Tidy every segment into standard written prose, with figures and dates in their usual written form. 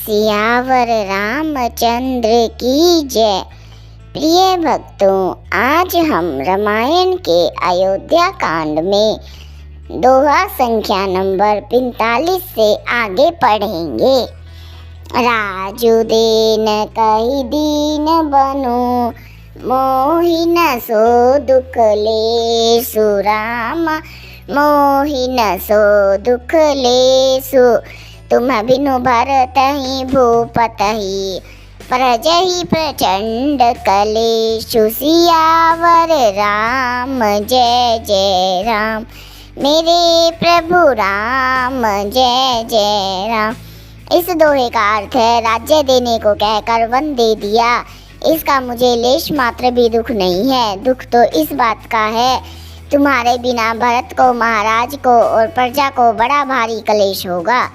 सियावर रामचंद्र की जय। प्रिय भक्तों, आज हम रामायण के अयोध्या कांड में दोहा संख्या नंबर 45 से आगे पढ़ेंगे। राजू देन कही दीन बनो, मोहि न सो दुख लेसु राम, मोहि न सो दुख लेसु। तुम बिनु भरतहि भूपतहि, प्रजहि प्रचंड कलेशु। सियावर राम जय जय राम, मेरे प्रभु राम जय जय राम। इस दोहे का अर्थ है, राज्य देने को कहकर वन दे दिया, इसका मुझे लेश मात्र भी दुख नहीं है। दुख तो इस बात का है, तुम्हारे बिना भरत को, महाराज को और प्रजा को बड़ा भारी कलेश होगा।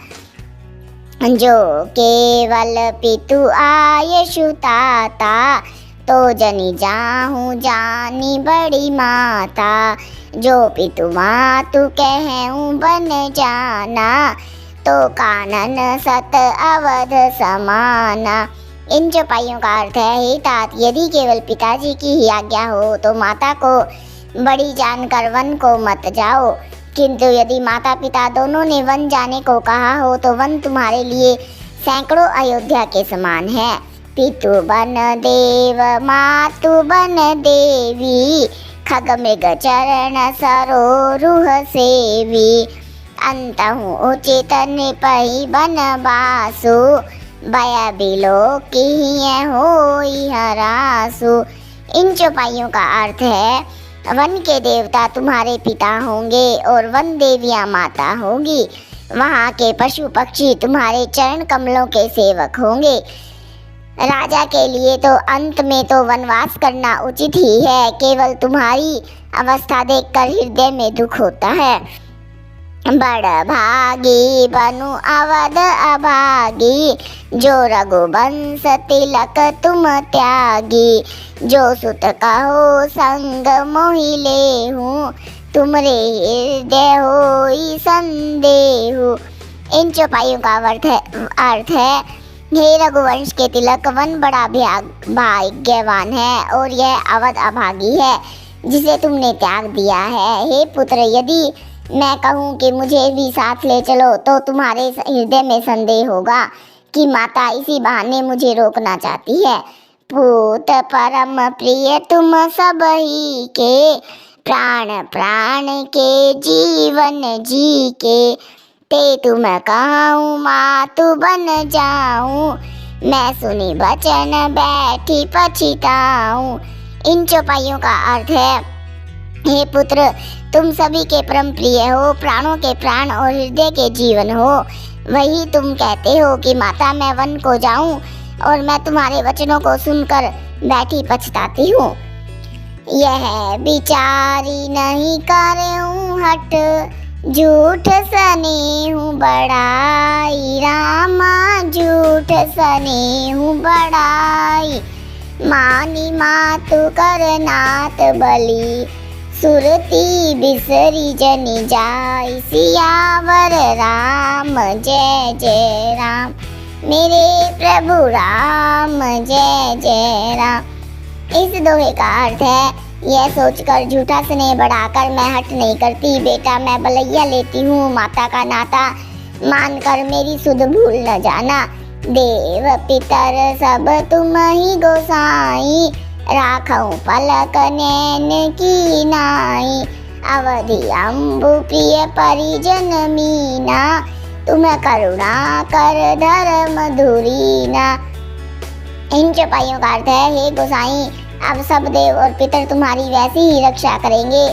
जो केवल पितु आयशु ताता, तो जनि जाहूँ जानी बड़ी माता। जो पितु मातु कहूँ बन जाना, तो कानन सत अवध समाना। इन चौपाइयों का अर्थ है, हे तात, यदि केवल पिताजी की ही आज्ञा हो तो माता को बड़ी जानकर वन को मत जाओ, किंतु यदि माता पिता दोनों ने वन जाने को कहा हो तो वन तुम्हारे लिए सैकड़ों अयोध्या के समान है। पितु बन देव मातु बन देवी, खग मृग चरण सरोरुह सेवी। अंतहु उचित निपहि बन बासु, भय बिलो किहिए होई हरासु। इन चौपाइयों का अर्थ है, वन के देवता तुम्हारे पिता होंगे और वन देवियां माता होगी। वहाँ के पशु पक्षी तुम्हारे चरण कमलों के सेवक होंगे। राजा के लिए तो अंत में तो वनवास करना उचित ही है। केवल तुम्हारी अवस्था देखकर हृदय में दुख होता है। बड़ भागी बनु अवध अभागी, जो रघुवंश तिलक तुम त्यागी। जो सुत कहो संग मोहि लेहूँ, तुमरे हृदय होई संदेहु। इन चौपाइयों का अर्थ है, हे रघुवंश के तिलक, वन बड़ा भाग्यवान है और यह अवध अभागी है जिसे तुमने त्याग दिया है। हे पुत्र, यदि मैं कहूँ कि मुझे भी साथ ले चलो तो तुम्हारे हृदय में संदेह होगा कि माता इसी बहाने मुझे रोकना चाहती है। पूत परम प्रिय तुम सब ही के, प्राण प्राण के जीवन जी के। ते तुम कहूँ मातु बन जाऊँ, मैं सुनी वचन बैठी पछिताऊँ। इन चौपाइयों का अर्थ है, हे पुत्र, तुम सभी के परम प्रिय हो, प्राणों के प्राण और हृदय के जीवन हो। वही तुम कहते हो कि माता मैं वन को जाऊं, और मैं तुम्हारे वचनों को सुनकर बैठी पछताती हूँ। यह बिचारी नहीं करूँ हट, झूठ सनेहु बड़ाई रामा, झूठ सनेहु बड़ाई। मानी मातु कर नाथ बलि, सुरती बिसरी जनि जाई। सियावर राम जय जय राम, मेरे प्रभु राम जय जय राम। इस दोहे का अर्थ है, यह सोचकर झूठा स्नेह बढ़ाकर मैं हट नहीं करती। बेटा, मैं बलैया लेती हूँ, माता का नाता मानकर मेरी सुध भूल न जाना। देव पितर सब तुम ही गोसाई, राखऊं पलक नैन की नाई। अवधि अम्बु प्रिय परिजन मीना, तुम करुणा कर धर्म धुरीना। इन चौपाइयों का अर्थ है, हे गोसाई, अब सब देव और पितर तुम्हारी वैसी ही रक्षा करेंगे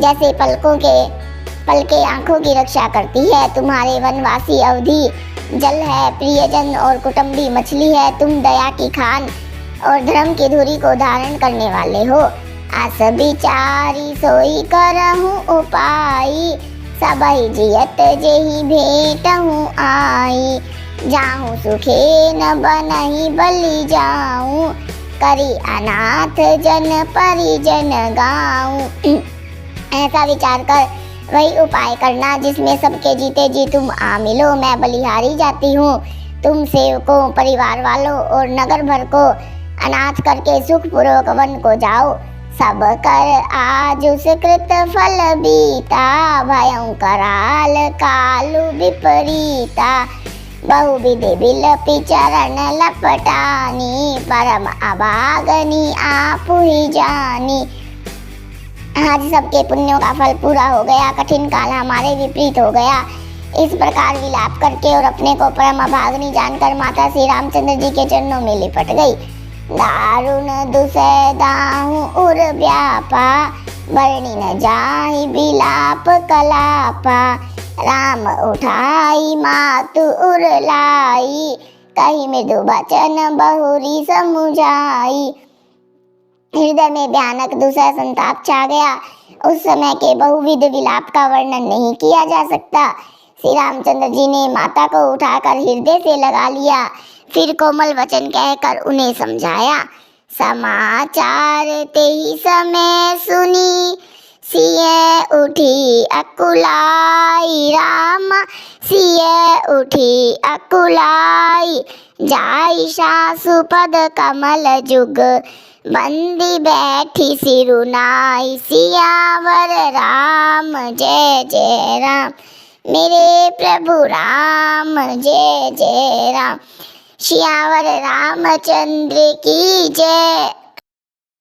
जैसे पलके आंखों की रक्षा करती है। तुम्हारे वनवासी अवधि जल है, प्रियजन और कुटुंबी मछली है। तुम दया की खान और धर्म की धुरी को धारण करने वाले हो। आस बिचारी सोई करहूँ उपाई, सबहि जियत जेहि भेटहूँ आई। जाहूँ सुखे न बनहि बलि जाऊँ, करी अनाथ जन परिजन गाऊँ। ऐसा विचार कर वही उपाय करना जिसमें सबके जीते जी तुम आ मिलो। मैं बलिहारी जाती हूँ, तुम सेवकों, परिवार वालों और नगर भर को अनाथ करके सुखपूर्वक वन को जाओ। सब कर आज सुकृत फल बीता, भयंकराल कालु विपरीता। बहुविधि बिलपि चरण लपटानी, परम अभागनी आप ही जानी। आज सबके पुण्यों का फल पूरा हो गया, कठिन काल हमारे विपरीत हो गया। इस प्रकार विलाप करके और अपने को परम अभागनी जानकर माता श्री रामचंद्र जी के चरणों में लिपट गई। दारुण दुसह दाहु उर व्यापा, वर्णि न जाहि विलाप कलापा। राम उठाई मातु उर लाई, कही मृदु बचन बहुरी समुझाई। हृदय में भयानक दुसह संताप छा गया। उस समय के बहुविध विलाप का वर्णन नहीं किया जा सकता। श्री रामचंद्र जी ने माता को उठाकर हृदय से लगा लिया, फिर कोमल वचन कहकर उन्हें समझाया। समाचार ते ही समय सुनी, सिय उठी अकुलाई। राम सिय उठी अकुलाई, जाई सासु पद कमल जुग। बंदी बैठी सिरुनाई, सियावर राम जय जय राम। मेरे प्रभु राम जय जय राम। सियावर रामचंद्र की जय।